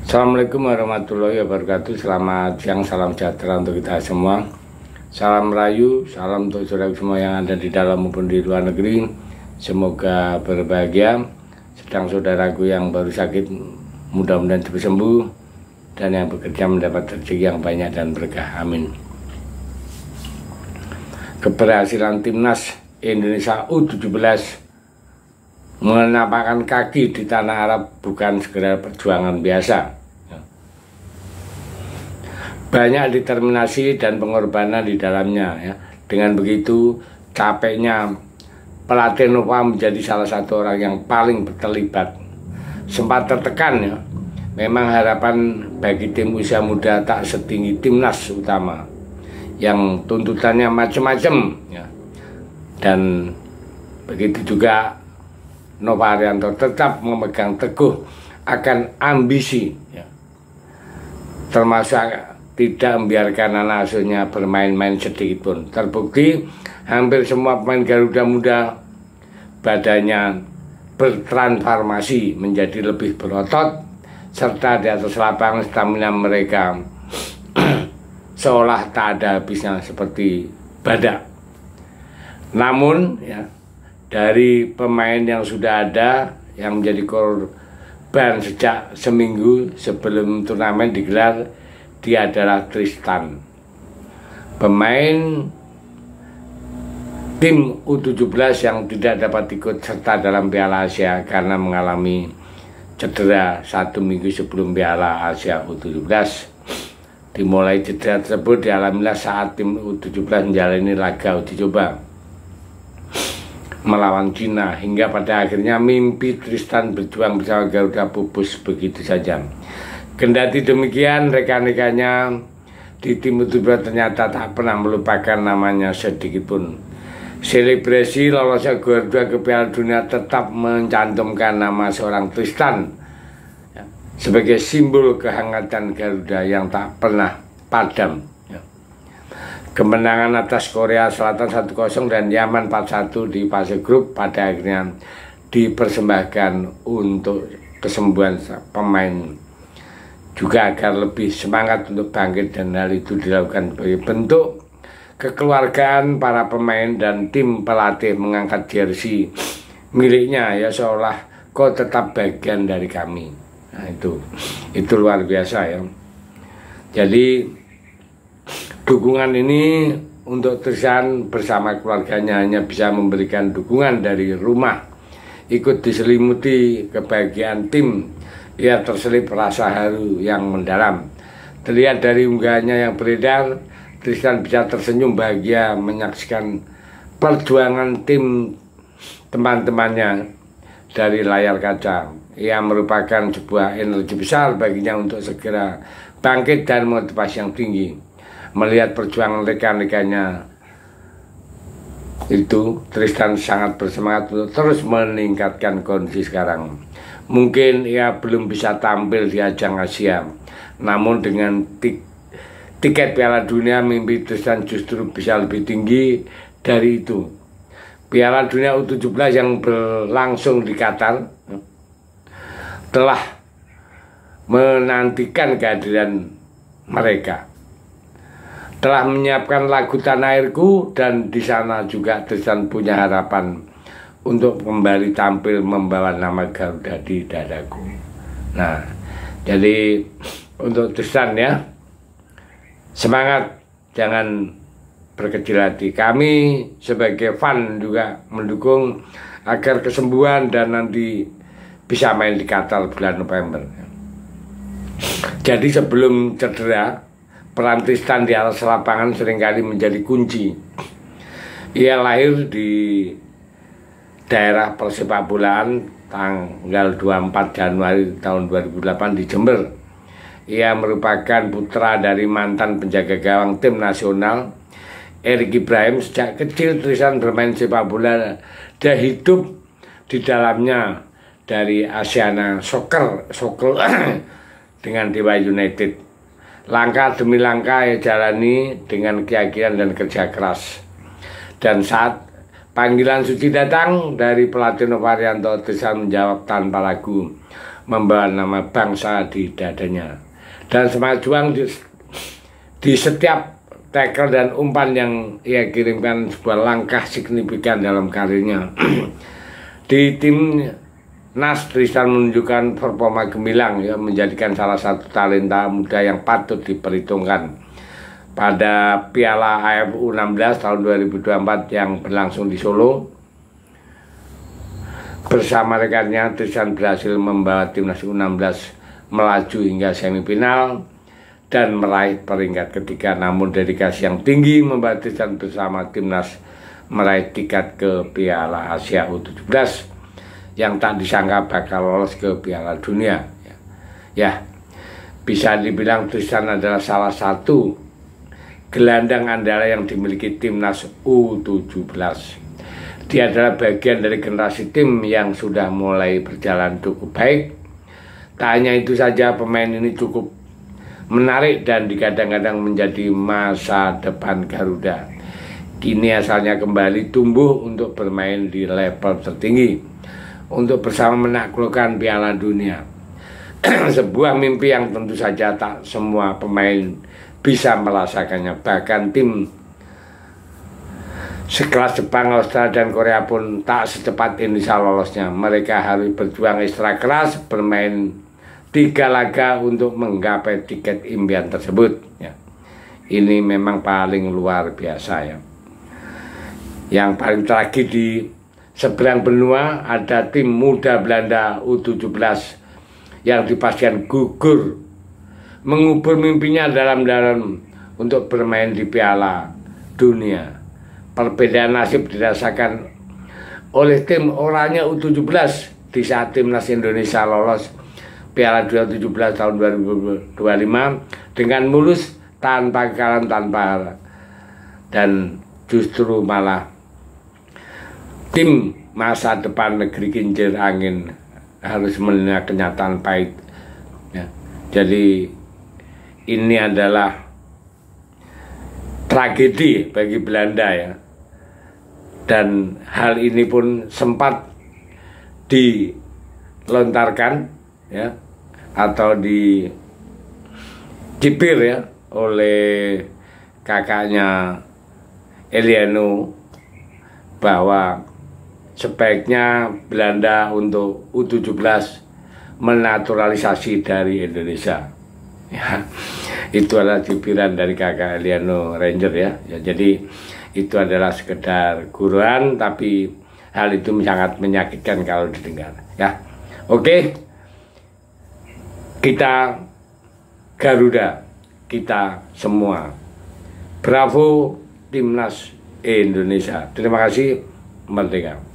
Assalamualaikum warahmatullahi wabarakatuh. Selamat siang, salam sejahtera untuk kita semua. Salam rayu, salam untuk saudara semua yang ada di dalam maupun di luar negeri. Semoga berbahagia. Sedang saudaraku yang baru sakit, mudah-mudahan cepat sembuh. Dan yang bekerja mendapat rezeki yang banyak dan berkah. Amin. Keberhasilan timnas Indonesia U17 menapakkan kaki di tanah Arab bukan sekedar perjuangan biasa. Banyak determinasi dan pengorbanan di dalamnya ya. Dengan begitu capeknya pelatih Nova menjadi salah satu orang yang paling terlibat. Sempat tertekan ya. Memang harapan bagi tim usia muda tak setinggi timnas utama yang tuntutannya macam-macam ya. Dan begitu juga Nova Arianto tetap memegang teguh akan ambisi ya. Termasuk tidak membiarkan anak asuhnya bermain-main sedikit pun. Terbukti hampir semua pemain Garuda Muda badannya bertransformasi menjadi lebih berotot, serta di atas lapangan stamina mereka seolah tak ada habisnya seperti badak. Namun ya, dari pemain yang sudah ada yang menjadi korban sejak seminggu sebelum turnamen digelar, dia adalah Tristan, pemain tim U17 yang tidak dapat ikut serta dalam Piala Asia karena mengalami cedera 1 minggu sebelum Piala Asia U17. Dimulai cedera tersebut dialamilah saat tim U17 menjalani laga uji coba melawan Cina, hingga pada akhirnya mimpi Tristan berjuang bersama Garuda pupus begitu saja. Kendati demikian, rekan-rekannya di tim U17 ternyata tak pernah melupakan namanya sedikit pun. Selebrasi lolosnya Garuda ke Piala Dunia tetap mencantumkan nama seorang Tristan ya, sebagai simbol kehangatan Garuda yang tak pernah padam. Kemenangan atas Korea Selatan 1-0 dan Yaman 4-1 di fase grup pada akhirnya dipersembahkan untuk kesembuhan pemain, juga agar lebih semangat untuk bangkit, dan hal itu dilakukan sebagai bentuk kekeluargaan para pemain dan tim pelatih mengangkat jersey miliknya ya, seolah kau tetap bagian dari kami. Nah, itu luar biasa ya. Jadi dukungan ini untuk Tristan bersama keluarganya hanya bisa memberikan dukungan dari rumah. Ikut diselimuti kebahagiaan tim, ia terselip rasa haru yang mendalam. Terlihat dari unggahannya yang beredar, Tristan bisa tersenyum bahagia menyaksikan perjuangan tim teman-temannya dari layar kaca. Ia merupakan sebuah energi besar baginya untuk segera bangkit dan motivasi yang tinggi. Melihat perjuangan rekan-rekannya itu, Tristan sangat bersemangat untuk terus meningkatkan kondisi sekarang. Mungkin ia belum bisa tampil di ajang Asia, namun dengan tiket Piala Dunia, mimpi Tristan justru bisa lebih tinggi dari itu. Piala Dunia U17 yang berlangsung di Qatar telah menantikan kehadiran mereka, telah menyiapkan lagu Tanah Airku, dan di sana juga Tristan punya harapan untuk kembali tampil membawa nama Garuda di dadaku. Nah, jadi untuk Tristan ya, semangat, jangan berkecil hati. Kami sebagai fan juga mendukung agar kesembuhan dan nanti bisa main di Qatar bulan November. Jadi sebelum cedera, peran Tristan di atas lapangan seringkali menjadi kunci. Ia lahir di daerah persepak bolaan tanggal 24 Januari tahun 2008 di Jember. Ia merupakan putra dari mantan penjaga gawang tim nasional Erik Ibrahim. Sejak kecil Tristan bermain sepak bola dan hidup di dalamnya dari Asiana Soccer dengan Dewa United. Langkah demi langkah ia jalani dengan keyakinan dan kerja keras. Dan saat panggilan suci datang dari pelatih Nova Arianto, Tristan menjawab tanpa ragu. membawa nama bangsa di dadanya. Dan semangat juang di setiap tackle dan umpan yang ia kirimkan sebuah langkah signifikan dalam karirnya. Di tim Nas, Tristan menunjukkan performa gemilang, ya, menjadikan salah satu talenta muda yang patut diperhitungkan pada Piala AFF U16 tahun 2024 yang berlangsung di Solo. Bersama rekannya, Tristan berhasil membawa timnas U16 melaju hingga semifinal dan meraih peringkat ketiga. Namun dedikasi yang tinggi membawa Tristan bersama timnas meraih tiket ke Piala Asia U17 yang tak disangka bakal lolos ke Piala Dunia. Ya, bisa dibilang Tristan adalah salah satu gelandang andalan yang dimiliki timnas U17. Dia adalah bagian dari generasi tim yang sudah mulai berjalan cukup baik. Tak hanya itu saja, pemain ini cukup menarik dan digadang-gadang menjadi masa depan Garuda. Kini asalnya kembali tumbuh untuk bermain di level tertinggi untuk bersama menaklukkan Piala Dunia. Sebuah mimpi yang tentu saja tak semua pemain bisa merasakannya. Bahkan tim sekelas Jepang, Australia, dan Korea pun tak secepat Indonesia lolosnya. Mereka harus berjuang ekstra keras, bermain 3 laga untuk menggapai tiket impian tersebut. Ya. Ini memang paling luar biasa, ya. Yang paling tragedi seberang benua ada tim muda Belanda U17 yang dipastikan gugur, mengubur mimpinya dalam-dalam untuk bermain di Piala Dunia. Perbedaan nasib dirasakan oleh tim oranye U17 di saat timnas Indonesia lolos Piala Dunia U17 tahun 2025 dengan mulus, tanpa kekalahan, dan justru malah tim masa depan negeri kincir angin harus menerima kenyataan pahit. Ya. Jadi ini adalah tragedi bagi Belanda, ya. Dan hal ini pun sempat dilontarkan, ya, atau dicipir, ya, oleh kakaknya Eliano bahwa sebaiknya Belanda untuk U17 menaturalisasi dari Indonesia. Ya, itu adalah cipiran dari kakak Eliano Ranger, ya. Jadi itu adalah sekedar guruan, tapi hal itu sangat menyakitkan kalau didengar. Ya, oke. Kita Garuda, kita semua. Bravo Timnas Indonesia. Terima kasih. Merdeka.